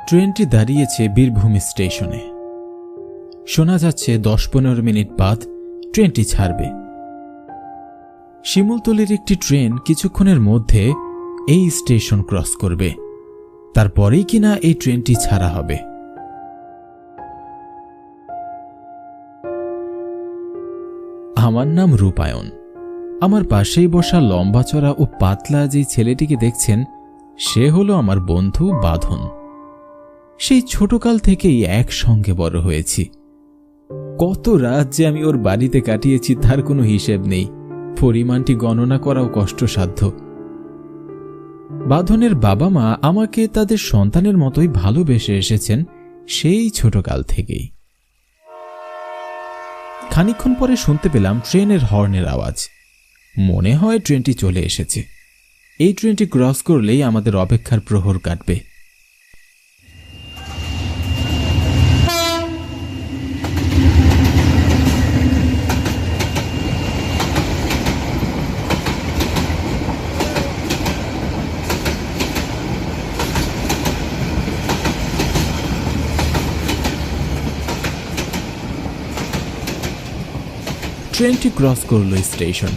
ট্রেনটি দাঁড়িয়েছে বীরভূম স্টেশনে। শোনা যাচ্ছে 10-15 মিনিট বাদ ট্রেনটি ছাড়বে। শিমুলতলির একটি ট্রেন কিছুক্ষণের মধ্যে এই স্টেশন ক্রস করবে, তারপরেই কিনা এই ট্রেনটি ছাড়া হবে। আমার নাম রূপায়ণ। আমার পাশেই বসা লম্বাচড়া ও পাতলা যে ছেলেটিকে দেখছেন, সে হলো আমার বন্ধু বাঁধন। সেই ছোটকাল থেকেই একসঙ্গে বড় হয়েছি। কত রাত যে আমি ওর বাড়িতে কাটিয়েছি তার কোনো হিসেব নেই, পরিমাণটি গণনা করাও কষ্টসাধ্য। বাঁধনের বাবা মা আমাকে তাদের সন্তানের মতোই ভালোবেসে এসেছেন সেই ছোটকাল থেকেই। খানিকক্ষণ পরে শুনতে পেলাম ট্রেনের হর্নের আওয়াজ। মনে হয় ট্রেনটি চলে এসেছে। এই ট্রেনটি ক্রস করলেই আমাদের অপেক্ষার প্রহর কাটবে। ট্রেনটি ক্রস করল স্টেশন।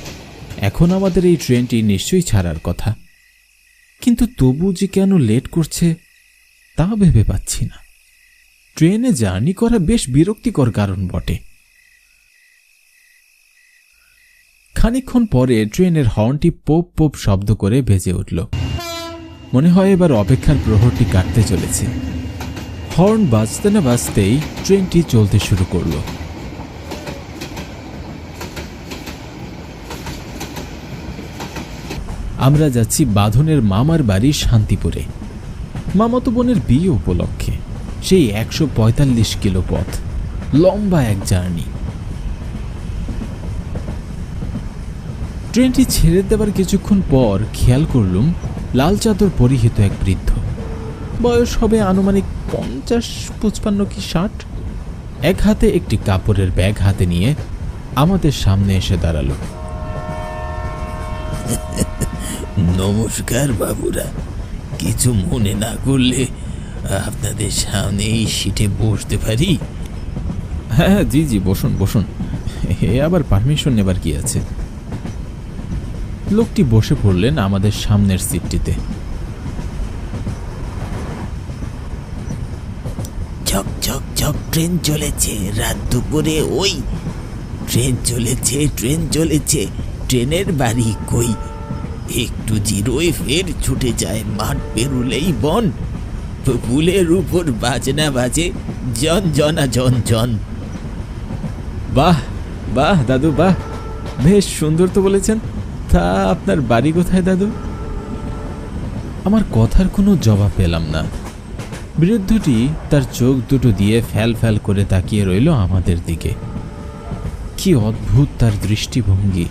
এখন আমাদের এই ট্রেনটি নিশ্চয়ই ছাড়ার কথা, কিন্তু তবু যে কেন লেট করছে তা ভেবে পাচ্ছি না। ট্রেনে জার্নি করা বেশ বিরক্তিকর কারণ বটে। খানিকক্ষণ পরে ট্রেনের হর্নটি পোপ পোপ শব্দ করে বেজে উঠল। মনে হয় এবার অপেক্ষার প্রহরটি কাটতে চলেছে। হর্ন বাজতে না বাজতেই ট্রেনটি চলতে শুরু করল। আমরা যাচ্ছি বাঁধনের মামার বাড়ি শান্তিপুরে, মামাতো বোনের বিয়ে উপলক্ষে। সেই 145 কিলো পথ, লম্বা এক জার্নি। ট্রেনটি ছেড়ে দেবার কিছুক্ষণ পর খেয়াল করলুম লাল চাদর পরিহিত এক বৃদ্ধ, বয়স হবে আনুমানিক 50-55 কি 60, এক হাতে একটি কাপড়ের ব্যাগ হাতে নিয়ে আমাদের সামনে এসে দাঁড়ালো। নমস্কার বাবুরা, কিছু মনে না করলে আপনাদের সামনে এই সিটে বসতে পারি? হ্যাঁ জি জি, বসুন বসুন, এ আবার পারমিশন নেবার কি আছে। লোকটি বসে পড়লেন আমাদের সামনের সিটটিতে। ঝক ঝক ঝক ট্রেন চলেছে রাত দুপুরে, ওই ট্রেন চলেছে, ট্রেন চলেছে, ট্রেনের বাড়ি কই? একটু জিরোয় ফের ছুটে যায়, মাঠ পেরুলেই বন, পুলের উপর বাজনা বাজে, জন জনা জন জন। বাহ বাহ দাদু বাহ, বেশ সুন্দর তো বলেছেন। তা আপনার বাড়ি কোথায় দাদু? আমার কথার কোনো জবাব পেলাম না। বৃদ্ধটি তার চোখ দুটো দিয়ে ফ্যাল ফ্যাল করে তাকিয়ে রইল আমাদের দিকে। কি অদ্ভুত তার দৃষ্টিভঙ্গি,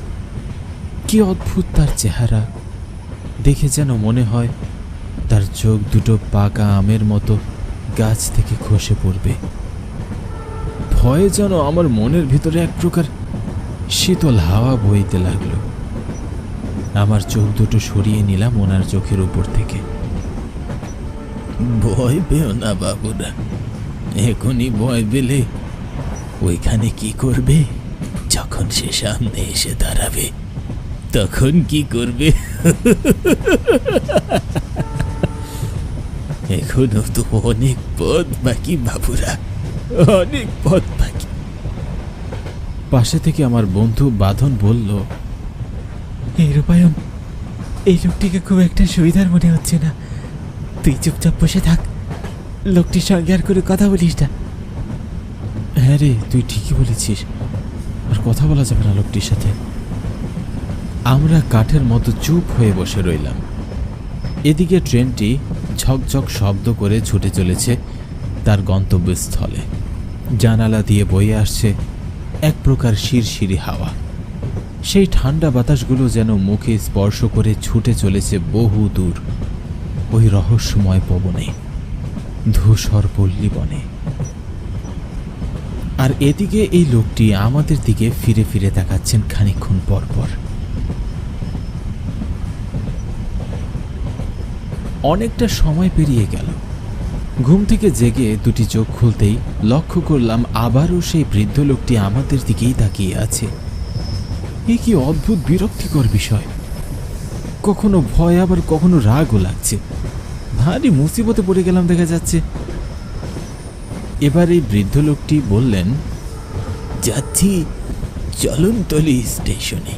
কি অদ্ভুত তার চেহারা। দেখে যেন মনে হয় তার চোখ দুটো পাকা আমের মতো গাছ থেকে খসে পড়বে। ভয়ে যেন আমার মনের ভিতরে এক প্রকার শীতল হাওয়া বইতে লাগলো। আমার চোখ দুটো সরিয়ে নিলাম ওনার চোখের উপর থেকে। ভয় পেও না বাবুরা, এখনই ভয় পেলে ওইখানে কি করবে? যখন সে সামনে এসে দাঁড়াবে তখন কি করবে? এখনো তো অনেক পথ বাকি বাবুরা, অনেক পথ বাকি। পাশে থেকে আমার বন্ধু বাঁধন বলল, এই রূপায়ণ, এই লোকটিকে খুব একটা সুবিধার মনে হচ্ছে না। তুই চুপচাপ বসে থাক, লোকটির সঙ্গে আর করে কথা বলিস না। হ্যাঁ রে, তুই ঠিকই বলেছিস, আর কথা বলা যাবে না লোকটির সাথে। আমরা কাঠের মতো চুপ হয়ে বসে রইলাম। এদিকে ট্রেনটি ঝকঝক শব্দ করে ছুটে চলেছে তার গন্তব্যস্থলে। জানালা দিয়ে বয়ে আসছে এক প্রকার শিরশিরি হাওয়া। সেই ঠান্ডা বাতাসগুলো যেন মুখে স্পর্শ করে ছুটে চলেছে বহু দূর ওই রহস্যময় পবনে, ধূসর পল্লী বনে। আর এদিকে এই লোকটি আমাদের দিকে ফিরে ফিরে তাকাচ্ছেন খানিকক্ষণ পর পর। অনেকটা সময় পেরিয়ে গেল। ঘুম থেকে জেগে দুটি চোখ খুলতেই লক্ষ্য করলাম আবারও সেই বৃদ্ধ লোকটি আমাদের দিকেই তাকিয়ে আছে। এ কি অদ্ভুত বিরক্তিকর বিষয়! কখনো ভয় আবার কখনো রাগও লাগছে। ভারী মুসিবতে পড়ে গেলাম দেখা যাচ্ছে। এবার এই বৃদ্ধ লোকটি বললেন, যাচ্ছি চলনতলি স্টেশনে।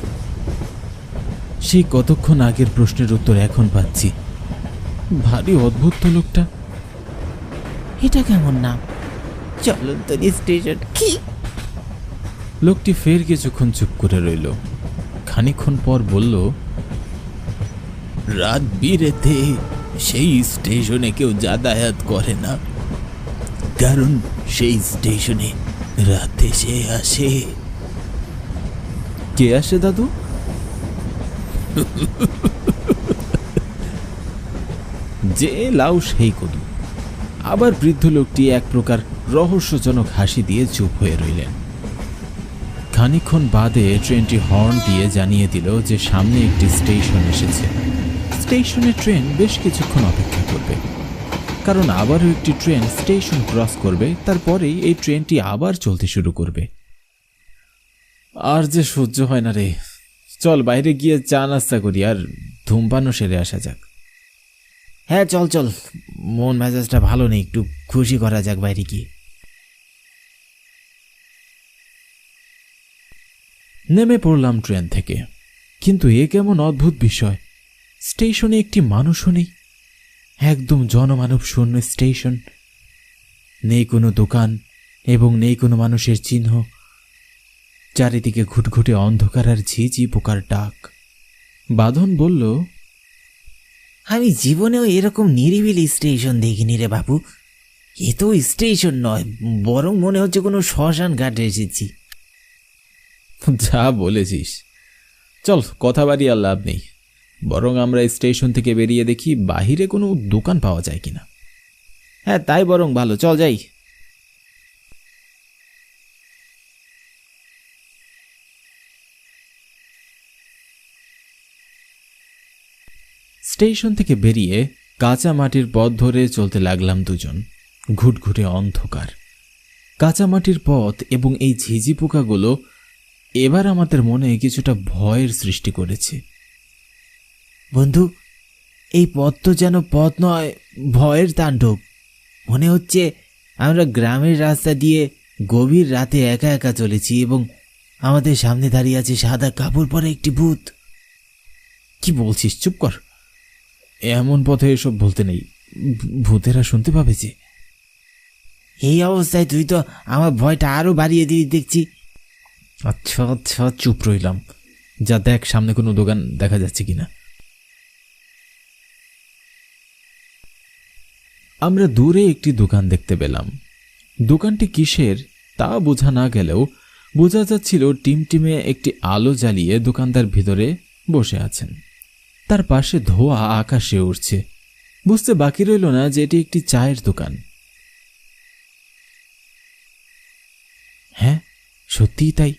সেই কতক্ষণ আগের প্রশ্নের উত্তর এখন পাচ্ছি। ভারী অদ্ভুত তো লোকটা। এটা কেমন নাম, চলনতলি স্টেশন? কি? লোকটি ফের কিছুক্ষণ চুপ করে রইল। খানিকক্ষণ পর বলল, রাত বিরেতে সেই স্টেশনে কেউ যাতায়াত করে না, কারণ সেই স্টেশনে রাতে সে আসে। কে আসে দাদু? যে লাউ সেই কদু। আবার বৃদ্ধ লোকটি এক প্রকার রহস্যজনক হাসি দিয়ে চুপ হয়ে রইলেন। খানিকক্ষণ বাদে ট্রেনটি হর্ন দিয়ে জানিয়ে দিল যে সামনে একটি স্টেশন এসেছে। স্টেশনে ট্রেন বেশ কিছুক্ষণ অপেক্ষা করবে, কারণ আবারও একটি ট্রেন স্টেশন ক্রস করবে, তারপরেই এই ট্রেনটি আবার চলতে শুরু করবে। আর যে সহ্য হয় না রে। চল বাইরে গিয়ে চা নাস্তা করি আর ধূমপানও সেরে আসা যাক। হ্যাঁ চল চল, মন মেজাজটা ভালো নেই, একটু খুশি করা যাক বাইরে গিয়ে। নেমে পড়লাম ট্রেন থেকে, কিন্তু এ কেমন অদ্ভুত বিষয়! স্টেশনে একটি মানুষও নেই। একদম জনমানব শূন্য স্টেশন। নেই কোনো দোকান এবং নেই কোনো মানুষের চিহ্ন। চারিদিকে ঘুটঘুটে অন্ধকার আর ঝিঝি পোকার ডাক। বাঁধন বলল, আমি জীবনেও এরকম নিরিবিলি স্টেশন দেখিনি রে বাবু। এ তো স্টেশন নয়, বরং মনে হচ্ছে কোনো শ্মশান ঘাটে এসেছি। যা বলেছিস। চল, কথা বাড়ি আর লাভ নেই, বরং আমরা স্টেশন থেকে বেরিয়ে দেখি বাহিরে কোনো দোকান পাওয়া যায় কিনা। হ্যাঁ তাই বরং ভালো, চল যাই। স্টেশন থেকে বেরিয়ে কাঁচা মাটির পথ ধরে চলতে লাগলাম দুজন। ঘুটঘুটে অন্ধকার, কাঁচা মাটির পথ এবং এই ঝিঝি পোকাগুলো এবার আমাদের মনে কিছুটা ভয়ের সৃষ্টি করেছে। বন্ধু, এই পথ তো যেন পথ নয়, ভয়ের তাণ্ডব। মনে হচ্ছে আমরা গ্রামের রাস্তা দিয়ে গভীর রাতে একা একা চলেছি এবং আমাদের সামনে দাঁড়িয়ে আছে সাদা কাপড় পরা একটি ভূত। কি বলছিস? চুপ কর। এমন পথে এসব বলতে নেই, ভূতেরা শুনতে পাবে যে। এই অবস্থায় তুই তো আমার ভয়টা আরো বাড়িয়ে দিয়ে দেখছি। আচ্ছা আচ্ছা, চুপ রইলাম। যা দেখ সামনে কোনো দোকান দেখা যাচ্ছে কিনা। আমরা দূরে একটি দোকান দেখতে পেলাম। দোকানটি কিসের তা বোঝা না গেলেও বোঝা যাচ্ছিল টিমটিমে একটি আলো জ্বালিয়ে দোকানদার ভিতরে বসে আছেন। তার পাশে ধোঁয়া আকাশে উঠছে। বুঝতে বাকি রইল না যে এটি একটি চায়ের দোকান। হ্যাঁ, সত্যিই তাই।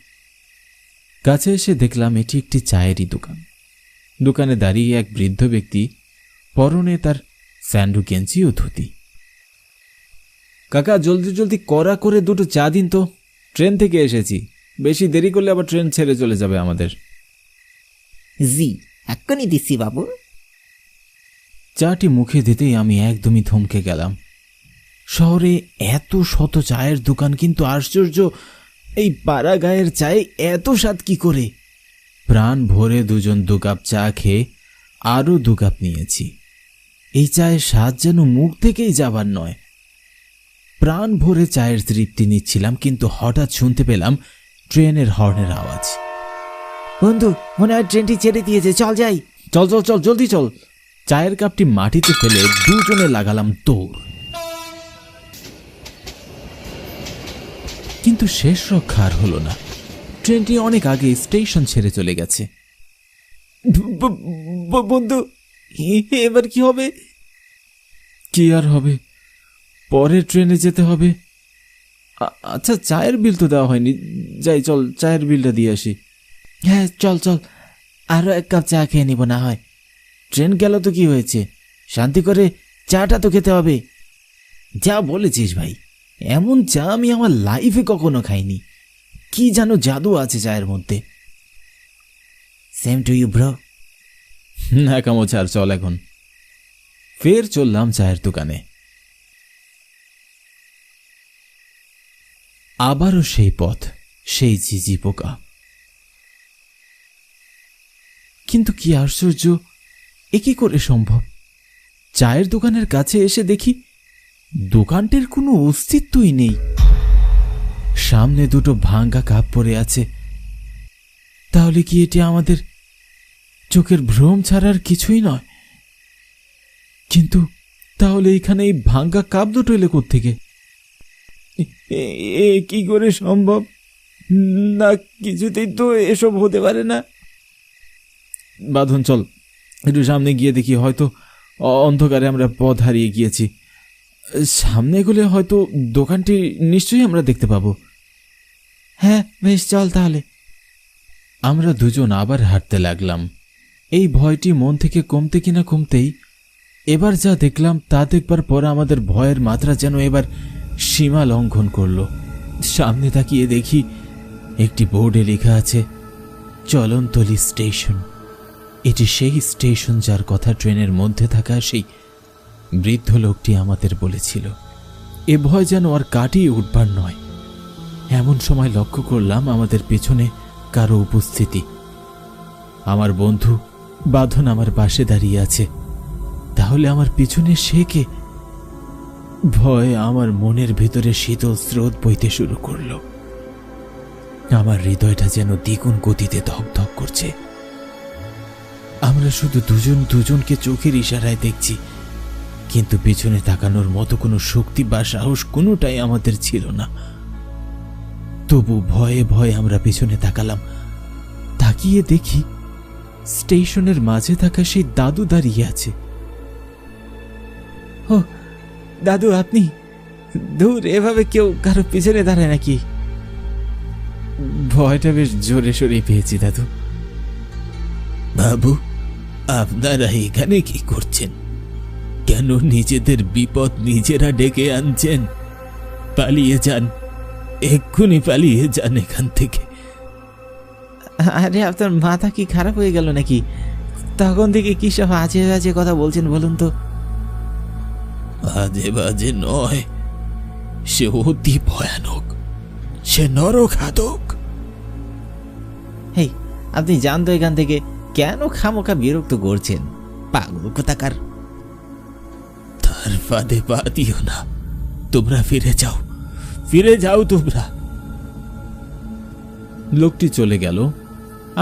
কাছে এসে দেখলাম এটি একটি চায়েরই দোকান। দোকানে দাঁড়িয়ে এক বৃদ্ধ ব্যক্তি, পরনে তার স্যান্ডু গেঞ্জি ও ধুতি। কাকা, জলদি জলদি কড়া করে দুটো চা দিন তো। ট্রেন থেকে এসেছি, বেশি দেরি করলে আবার ট্রেন ছেড়ে চলে যাবে আমাদের। জি, এক্ষুনি দিচ্ছি বাবু। চাটি মুখে দিতেই আমি একদমই থমকে গেলাম। শহরে এত শত চায়ের দোকান, কিন্তু আশ্চর্য, এই পাড়া গায়ের চায়ে এত স্বাদ কি করে! প্রাণ ভরে দুজন 2 কাপ চা খেয়ে আরও 2 কাপ নিয়েছি। এই চায়ের স্বাদ যেন মুখ থেকেই যাবার নয়। প্রাণ ভরে চায়ের তৃপ্তি নিচ্ছিলাম, কিন্তু হঠাৎ শুনতে পেলাম ট্রেনের হর্নের আওয়াজ। বন্ধু, মনে হয় ট্রেনটি ছেড়ে দিয়েছে, চল যাই। চল চল চল, জলদি চল। চায়ের কাপটি মাটিতে ফেলে দুজনে লাগালাম দৌড়। কিন্তু শেষ রক্ষা আর হলো না। ট্রেনটি অনেক আগে স্টেশন ছেড়ে চলে গেছে। বন্ধু, এবার কি হবে? কি আর হবে, পরের ট্রেনে যেতে হবে। আচ্ছা, চায়ের বিল তো দেওয়া হয়নি। যাই, চল চায়ের বিলটা দিয়ে আসি। হ্যাঁ চল চল, আরো 1 কাপ চা খেয়ে নিব না হয়। ট্রেন গেল তো কি হয়েছে, শান্তি করে চাটা তো খেতে হবে। যা বলেছিস ভাই, এমন চা আমি আমার লাইফে কখনো খাইনি। কি যেন জাদু আছে চায়ের মধ্যে। Same to you bro. না কামো চার, চল এখন। ফের চললাম চায়ের দোকানে। আবারও সেই পথ, সেই ঝিঝি পোকা। কিন্তু কি আশ্চর্য, এ কি করে সম্ভব? চায়ের দোকানের কাছে এসে দেখি দোকানটির কোনো অস্তিত্বই নেই। সামনে দুটো ভাঙ্গা কাপ পড়ে আছে। তাহলে কি এটি আমাদের চোখের ভ্রম ছাড়ার কিছুই নয়? কিন্তু তাহলে এখানে এই ভাঙ্গা কাপ দুটো এলে কোত্থেকে? এ কি করে সম্ভব? না, কিছুতেই তো এসব হতে পারে না। বাঁধন, চল একটু সামনে গিয়ে দেখি, হয়তো অন্ধকারে আমরা পথ হারিয়ে গিয়েছি। সামনে গেলে হয়তো দোকানটি নিশ্চয়ই আমরা দেখতে পাবো। হ্যাঁ বেশ, চল তাহলে। আমরা দুজন আবার হাঁটতে লাগলাম। এই ভয়টি মন থেকে কমতে কিনা কমতেই এবার যা দেখলাম তা দেখবার পর আমাদের ভয়ের মাত্রা যেন এবার সীমা লঙ্ঘন করল। সামনে তাকিয়ে দেখি একটি বোর্ডে লেখা আছে চলনতলি স্টেশন। এটি সেই স্টেশন যার কথা ট্রেনের মধ্যে থাকা সেই বৃদ্ধ লোকটি আমাদের বলেছিল। এ ভয় যেন আর কাটিয়ে উঠবার নয়। এমন সময় লক্ষ্য করলাম আমাদের পেছনে কারো উপস্থিতি। আমার বন্ধু বাঁধন আমার পাশে দাঁড়িয়ে আছে। তাহলে আমার পিছনে সে কে? ভয়ে আমার মনের ভিতরে শীতল স্রোত বইতে শুরু করল। আমার হৃদয়টা যেন দ্বিগুণ গতিতে ধকধক করছে। আমরা শুধু দুজনকে চোখের ইশারায় দেখছি, কিন্তু পিছনে তাকানোর মতো কোনো শক্তি বা সাহস কোনোটাই আমাদের ছিল না। তবু ভয়ে ভয়ে আমরা পিছনে তাকালাম। তাকিয়ে দেখি স্টেশনের মাঝে থাকা সেই দাদু দাঁড়িয়ে আছে। ও দাদু, আপনি? দূর, এভাবে কেউ কারো পিছনে দাঁড়ায় নাকি? ভয়টা বেশ জোরে সোরে পেয়েছি দাদু। বাবু, আপনারা এখানে কি করছেন? কেন নিজেদের বিপদ নিজেরা ডেকে আনছেন? পালিয়ে যান, এক্ষুনি পালিয়ে যান এখান থেকে। আরে আপনার মাথা কি খারাপ হয়ে গেল নাকি? তখন থেকে কি সব আজে বাজে কথা বলছেন বলুন তো? আজে বাজে নয়, সে অতি ভয়ানক, সে নরঘাতক। হেই, আপনি যান তো এখান থেকে। কেন খামোখা বিরক্ত করছেন? পাগল কোথাকার। তার ফাঁদে পা দিও না, তোমরা ফিরে যাও, ফিরে যাও তোমরা। লোকটি চলে গেল।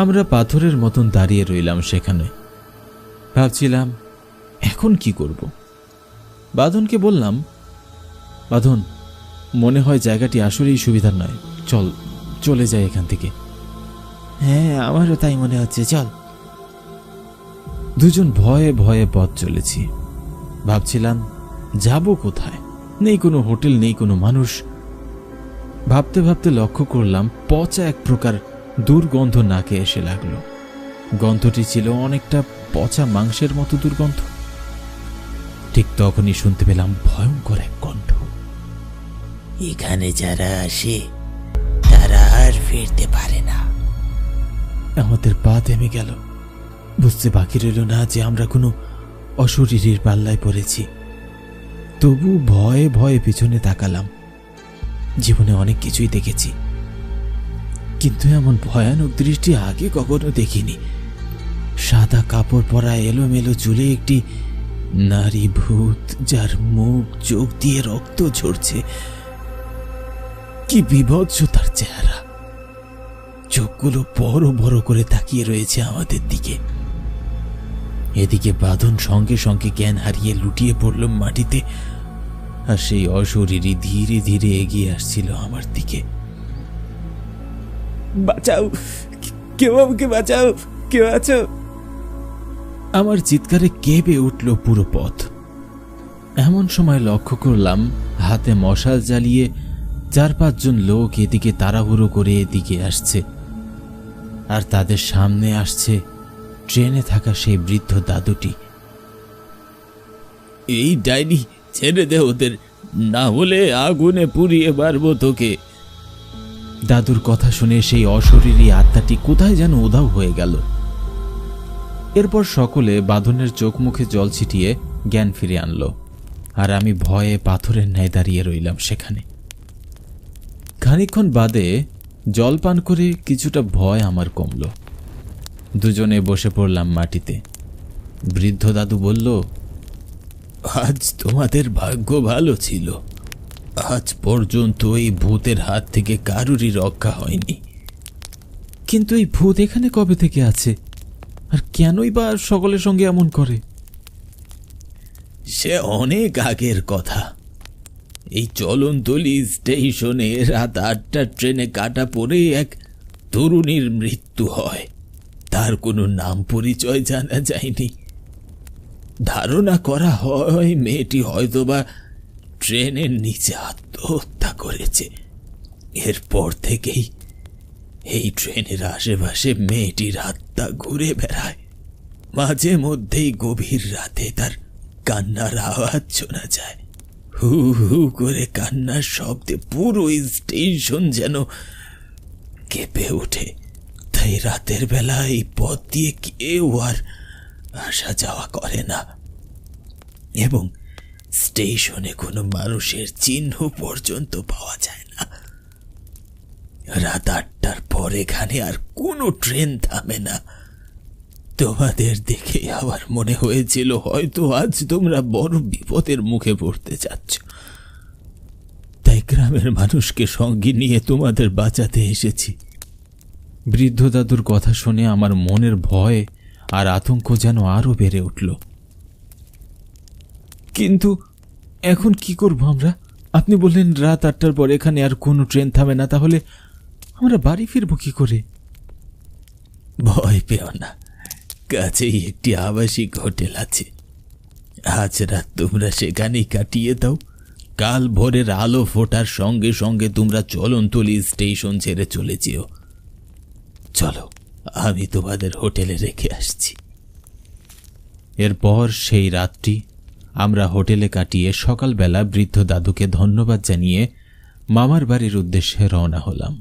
আমরা পাথরের মতন দাঁড়িয়ে রইলাম সেখানে। ভাবছিলাম এখন কি করব। বাঁধনকে বললাম, বাঁধন, মনে হয় জায়গাটি আসলেই সুবিধার নয়, চল চলে যাই এখান থেকে। হ্যাঁ, আমারও তাই মনে হচ্ছে, চল। দুজন ভয়ে ভয়ে পথ চলেছি। ভাবছিলাম যাব কোথায়? নেই কোনো হোটেল, নেই কোনো মানুষ। ভাবতে ভাবতে লক্ষ্য করলাম পচা এক প্রকার দুর্গন্ধ নাকে এসে লাগলো। গন্ধটি ছিল অনেকটা পচা মাংসের মতো দুর্গন্ধ। ঠিক তখনই শুনতে পেলাম ভয়ঙ্কর এক কণ্ঠ। এখানে যারা আসে তারা আর ফিরতে পারে না। আমাদের পা থেমে গেল। বুঝতে বাকি রইল না যে আমরা কোনো অশরীরীর পাল্লায় পড়েছি। তবু ভয়ে ভয়ে পিছনে তাকালাম। জীবনে অনেক কিছুই দেখেছি, কিন্তু এমন ভয়ানক দৃষ্টি আগে কখনো দেখিনি। সাদা কাপড় পরা এলোমেলো চুলে একটি নারী ভূত, যার মুখ চোখ দিয়ে রক্ত ঝরছে। কি বিভৎস তার চেহারা! চোখগুলো বড় বড় করে তাকিয়ে রয়েছে আমাদের দিকে। এদিকে বাঁধন সঙ্গে সঙ্গে জ্ঞান হারিয়ে লুটিয়ে পড়ল মাটিতে, আর সেই অশরীরী ধীরে ধীরে এগিয়ে আসছিল আমার দিকে। বাঁচাও, কেউ আমাকে বাঁচাও, কেউ আছো? আমার চিৎকারে কেঁপে উঠল পুরো পথ। এমন সময় লক্ষ্য করলাম হাতে মশাল জ্বালিয়ে 4-5 জন লোক এদিকে তাড়াহুড়ো করে এদিকে আসছে, আর তাদের সামনে আসছে ট্রেনে থাকা সেই বৃদ্ধ দাদুটি। এই ডাইনি, ছেড়ে দে ওদের, না হলে আগুনে পুড়িয়ে মারবো তোকে। দাদুর কথা শুনে সেই অশরীরী আত্মাটি কোথায় যেন উধাও হয়ে গেল। এরপর সকলে বাঁধনের চোখ মুখে জল ছিটিয়ে জ্ঞান ফিরে আনলো, আর আমি ভয়ে পাথরের ন্যায় দাঁড়িয়ে রইলাম সেখানে। খানিকক্ষণ বাদে জল পান করে কিছুটা ভয় আমার কমল। দুজনে বসে পড়লাম মাটিতে। বৃদ্ধ দাদু বলল, আজ তোমাদের ভাগ্য ভালো ছিল, আজ পর্যন্ত এই ভূতের হাত থেকে কারুরই রক্ষা হয়নি। কিন্তু এই ভূত এখানে কবে থেকে আছে, আর কেনই বা সকলের সঙ্গে এমন করে? সে অনেক আগের কথা। এই চলনতলি স্টেশনে রাত 8টার ট্রেনে কাটা পড়ে এক তরুণীর মৃত্যু হয়। তার কোনো নাম পরিচয় জানা যায়নি। ধারণা করা হয় মেয়েটি হয়তোবা ট্রেনের নিচে আত্মহত্যা করেছে। এরপর থেকেই এই ট্রেনের আশেপাশে মেয়েটির আত্মা ঘুরে বেড়ায়। মাঝে মধ্যেই গভীর রাতে তার কান্নার আওয়াজ শোনা যায়। হু হু করে কান্নার শব্দে পুরো স্টেশন যেন কেঁপে ওঠে। তাই রাতের বেলা এই পথ দিয়ে কেউ আর আসা যাওয়া করে না, এবং স্টেশনে কোনো মানুষের চিহ্ন পর্যন্ত পাওয়া যায় না। রাত 8টার পর এখানে আর কোনো ট্রেন থামে না। তোমাদের দেখে আমার মনে হয়েছিল হয়তো আজ তোমরা বড় বিপদের মুখে পড়তে যাচ্ছ, তাই গ্রামের মানুষকে সঙ্গে নিয়ে তোমাদের বাঁচাতে এসেছি। বৃদ্ধ দাদুর কথা শুনে আমার মনের ভয় আর আতঙ্ক যেন আরো বেড়ে উঠল। কিন্তু এখন কি করব আমরা? আপনি বললেন রাত 8টার পর এখানে আর কোনো ট্রেন থামে না, তাহলে আমরা বাড়ি ফিরবো কি করে? ভয় পেও না, কাছেই একটি আবাসিক হোটেল আছে। আজ রাত তোমরা সেখানেই কাটিয়ে দাও। কাল ভোরের আলো ফোটার সঙ্গে সঙ্গে তোমরা চলনতলি স্টেশন ছেড়ে চলে যেও। চলো, আমি তোমাদের হোটেলে রেখে আসছি। এরপর সেই রাতটি আমরা হোটেলে কাটিয়ে সকালবেলা বৃদ্ধ দাদুকে ধন্যবাদ জানিয়ে মামার বাড়ির উদ্দেশ্যে রওনা হলাম।